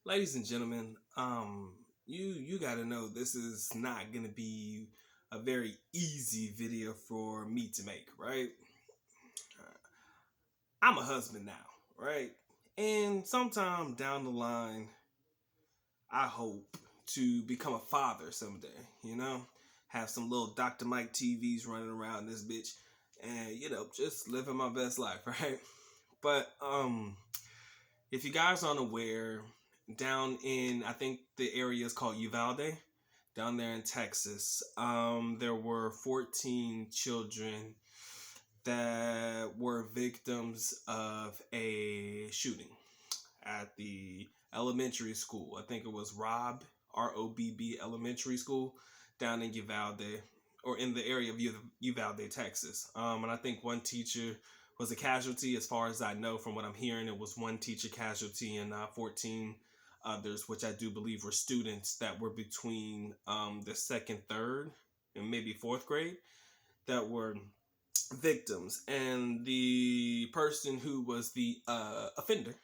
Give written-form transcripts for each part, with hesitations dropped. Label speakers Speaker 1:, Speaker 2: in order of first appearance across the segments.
Speaker 1: Ladies and gentlemen, you gotta know this is not gonna be a very easy video for me to make, right? I'm a husband now, right? And sometime down the line, I hope to become a father someday, Have some little Dr. Mike TVs running around this bitch and, just living my best life, right? But if you guys aren't aware, down in I think the area is called Uvalde, down there in Texas, there were 14 children that were victims of a shooting at the elementary school. I think it was Robb Elementary School down in Uvalde, or in the area of Uvalde, Texas. And I think one teacher was a casualty. As far as I know, from what I'm hearing, it was one teacher casualty and 14 others, which I do believe were students that were between the second, third, and maybe fourth grade that were victims. And the person who was the offender,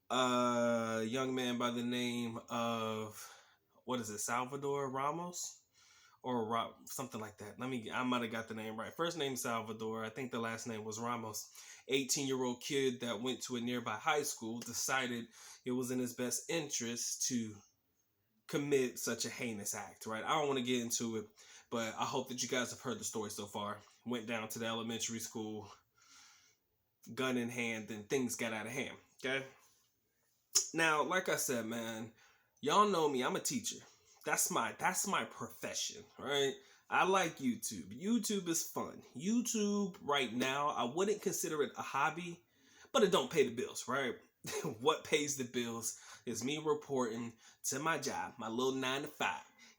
Speaker 1: a young man by the name of, what is it, Salvador Ramos? Or something like that. I might have got the name right. First name Salvador. I think the last name was Ramos. 18-year-old kid that went to a nearby high school decided it was in his best interest to commit such a heinous act, right? I don't want to get into it, but I hope that you guys have heard the story so far. Went down to the elementary school, gun in hand, then things got out of hand, okay? Now, like I said, man, y'all know me. I'm a teacher. That's my profession, right? I like YouTube. YouTube is fun. YouTube right now, I wouldn't consider it a hobby, but it don't pay the bills, right? What pays the bills is me reporting to my job, my little 9 to 5.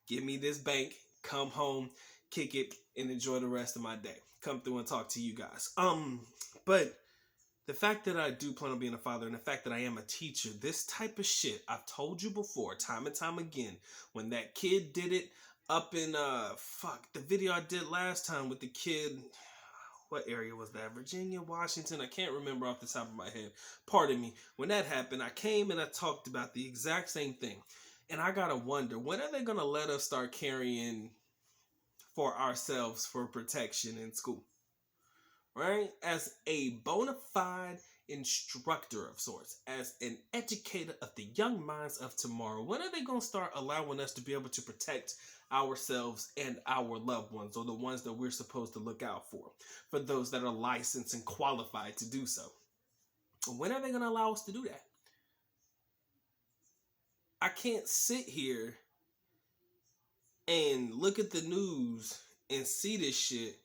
Speaker 1: Give me this bank, come home, kick it, and enjoy the rest of my day. Come through and talk to you guys. But the fact that I do plan on being a father and the fact that I am a teacher, this type of shit, I've told you before, time and time again, when that kid did it up in, the video I did last time with the kid, what area was that? Virginia, Washington? I can't remember off the top of my head. Pardon me. When that happened, I came and I talked about the exact same thing. And I gotta wonder, when are they gonna let us start carrying for ourselves for protection in school? Right? As a bona fide instructor of sorts, as an educator of the young minds of tomorrow, when are they going to start allowing us to be able to protect ourselves and our loved ones, or the ones that we're supposed to look out for those that are licensed and qualified to do so? When are they going to allow us to do that? I can't sit here and look at the news and see this shit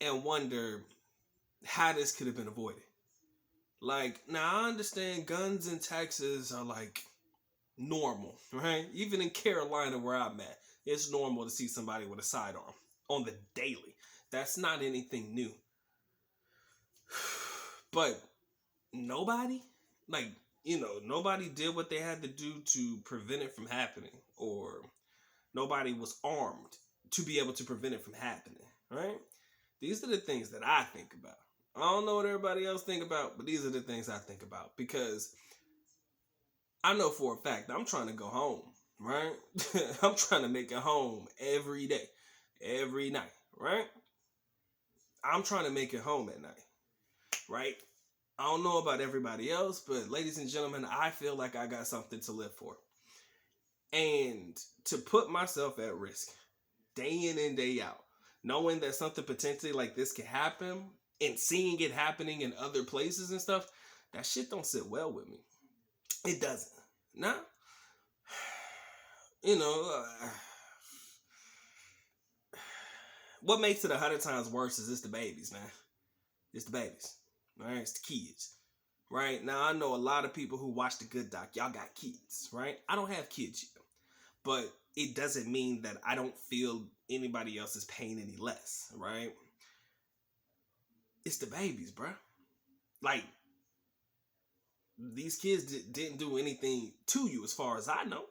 Speaker 1: and wonder how this could have been avoided. Like, now I understand guns in Texas are like normal, right? Even in Carolina, where I'm at, it's normal to see somebody with a sidearm on the daily. That's not anything new. But nobody, like, nobody did what they had to do to prevent it from happening, or nobody was armed to be able to prevent it from happening, right? These are the things that I think about. I don't know what everybody else think about, but these are the things I think about, because I know for a fact I'm trying to go home, right? I'm trying to make it home every day, every night, right? I'm trying to make it home at night, right? I don't know about everybody else, but ladies and gentlemen, I feel like I got something to live for. And to put myself at risk day in and day out, knowing that something potentially like this can happen and seeing it happening in other places and stuff, that shit don't sit well with me. It doesn't. Now, you know, what makes it 100 times worse is it's the babies, man. It's the babies, right? It's the kids, right? Now, I know a lot of people who watch the Good Doc. Y'all got kids, right? I don't have kids yet, but it doesn't mean that I don't feel anybody else's pain any less, right? It's the babies, bro. Like, these kids didn't do anything to you as far as I know.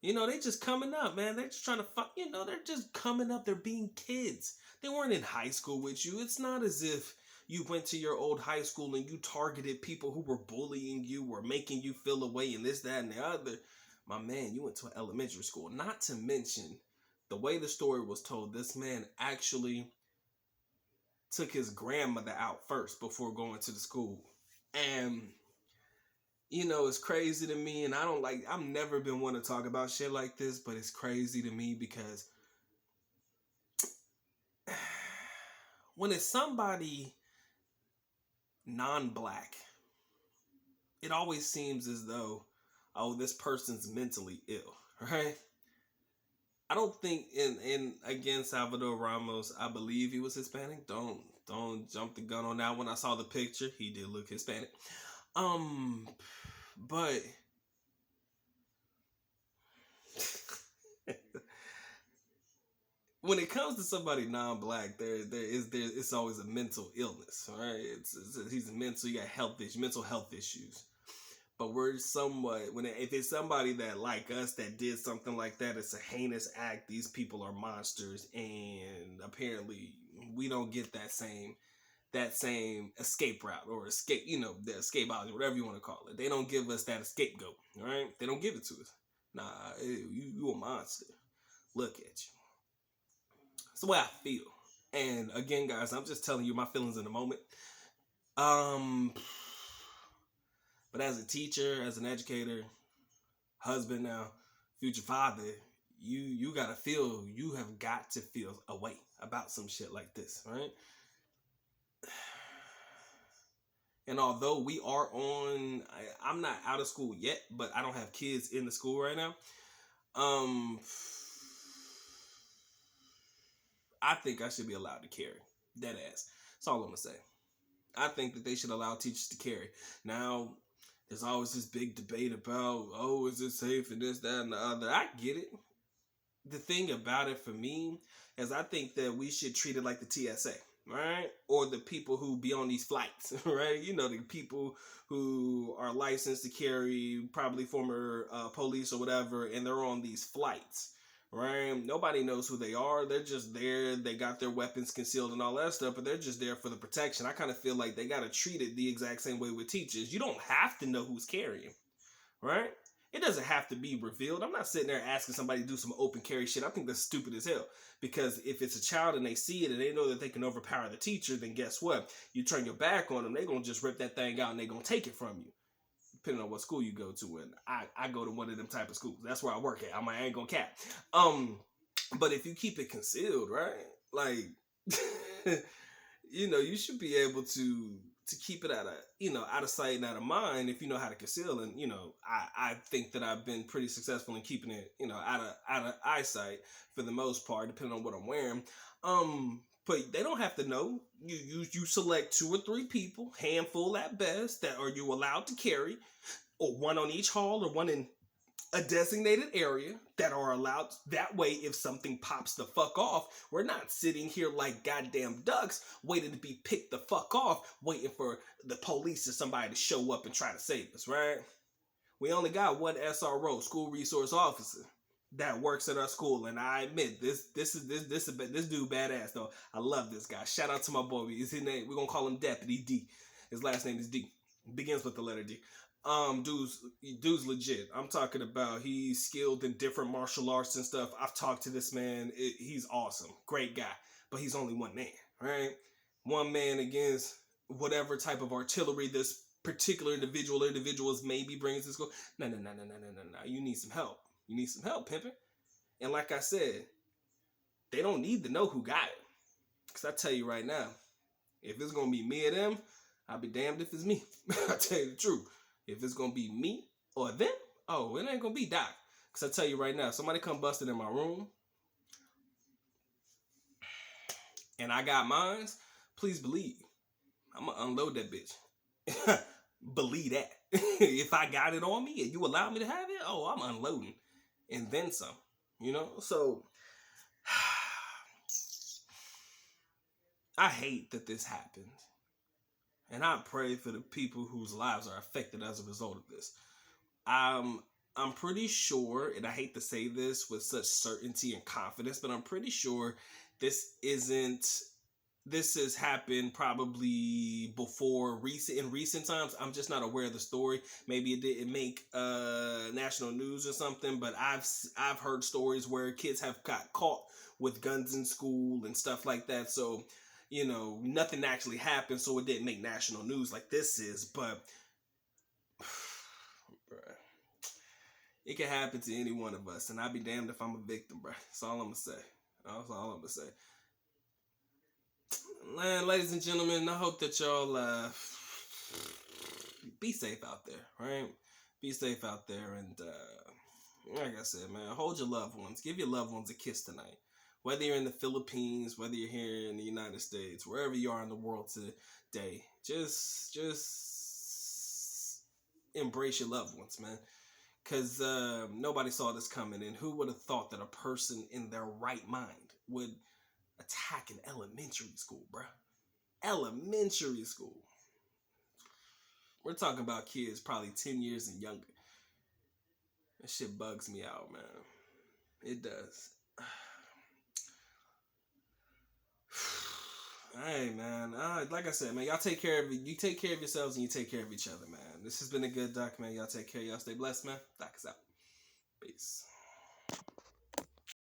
Speaker 1: They just coming up, man. They're just trying to fuck, they're just coming up. They're being kids. They weren't in high school with you. It's not as if, You went to your old high school and you targeted people who were bullying you or making you feel away and this, that, and the other. My man, you went to an elementary school. Not to mention, the way the story was told, this man actually took his grandmother out first before going to the school. And it's crazy to me, and I've never been one to talk about shit like this, but it's crazy to me because when it's somebody non-black, it always seems as though, oh, this person's mentally ill, right? I don't think in again, Salvador Ramos, I believe he was Hispanic. Don't jump the gun on that one. I saw the picture. He did look Hispanic. But when it comes to somebody non-black, it's always a mental illness, right? He's mental. You got mental health issues. But we're somewhat if it's somebody that like us that did something like that, it's a heinous act. These people are monsters, and apparently we don't get that same escape route or escape, the escapeology, whatever you want to call it. They don't give us that scapegoat, right? They don't give it to us. Nah, you a monster. Look at you. It's the way I feel. And again, guys, I'm just telling you my feelings in the moment. But as a teacher, as an educator, husband now, future father, you have got to feel a way about some shit like this, right? And although we are I'm not out of school yet, but I don't have kids in the school right now. I think I should be allowed to carry. Dead ass. That's all I'm gonna say. I think that they should allow teachers to carry. Now, there's always this big debate about, oh, is it safe and this, that, and the other. I get it. The thing about it for me is I think that we should treat it like the TSA, right? Or the people who be on these flights, right? The people who are licensed to carry, probably former police or whatever, and they're on these flights, right? Nobody knows who they are. They're just there. They got their weapons concealed and all that stuff, but they're just there for the protection. I kind of feel like they got to treat it the exact same way with teachers. You don't have to know who's carrying, right? It doesn't have to be revealed. I'm not sitting there asking somebody to do some open carry shit. I think that's stupid as hell. Because if it's a child and they see it and they know that they can overpower the teacher, then guess what? You turn your back on them, they're going to just rip that thing out and they're going to take it from you. Depending on what school you go to. And I go to one of them type of schools. That's where I work at. I ain't going to cap. But if you keep it concealed, right? Like, you should be able to keep it out of sight and out of mind if you know how to conceal. And I think that I've been pretty successful in keeping it out of eyesight for the most part, depending on what I'm wearing. But they don't have to know. You select 2 or 3 people, handful at best, that are you allowed to carry, or one on each hall or one in a designated area that are allowed. That way, if something pops the fuck off, we're not sitting here like goddamn ducks waiting to be picked the fuck off, waiting for the police or somebody to show up and try to save us, right? We only got one SRO, school resource officer, that works at our school, and I admit this dude badass though. I love this guy. Shout out to my boy. Is his name? We're gonna call him Deputy D. His last name is D. Begins with the letter D. Dude's legit. I'm talking about he's skilled in different martial arts and stuff. I've talked to this man. He's awesome. Great guy. But he's only one man, right? One man against whatever type of artillery this particular individuals may be bringing to school. No. You need some help. You need some help, pimping. And like I said, they don't need to know who got it. Because I tell you right now, if it's going to be me or them, I'll be damned if it's me. I tell you the truth. If it's going to be me or them, oh, it ain't going to be Doc. Because I tell you right now, somebody come busted in my room and I got mines, please believe I'm going to unload that bitch. Believe that. If I got it on me and you allow me to have it, oh, I'm unloading. And then some, So, I hate that this happens. And I pray for the people whose lives are affected as a result of this. I'm pretty sure, and I hate to say this with such certainty and confidence, but I'm pretty sure this isn't this has happened probably before in recent times. I'm just not aware of the story. Maybe it didn't make national news or something, but I've heard stories where kids have got caught with guns in school and stuff like that. So, nothing actually happened, so it didn't make national news like this is, but bruh, it can happen to any one of us, and I'd be damned if I'm a victim, bruh. That's all I'm gonna say. That's all I'm gonna say. Man, ladies and gentlemen, I hope that y'all be safe out there, right? Be safe out there, and like I said, man, hold your loved ones. Give your loved ones a kiss tonight. Whether you're in the Philippines, whether you're here in the United States, wherever you are in the world today, just embrace your loved ones, man. Because nobody saw this coming, and who would have thought that a person in their right mind would attack an elementary school, bruh? Elementary school. We're talking about kids probably 10 years and younger. That shit bugs me out, man. It does. Hey, man. Like I said, man, y'all take care of you. Take care of yourselves and you take care of each other, man. This has been a good doc, man. Y'all take care. Y'all stay blessed, man. Doc is out. Peace.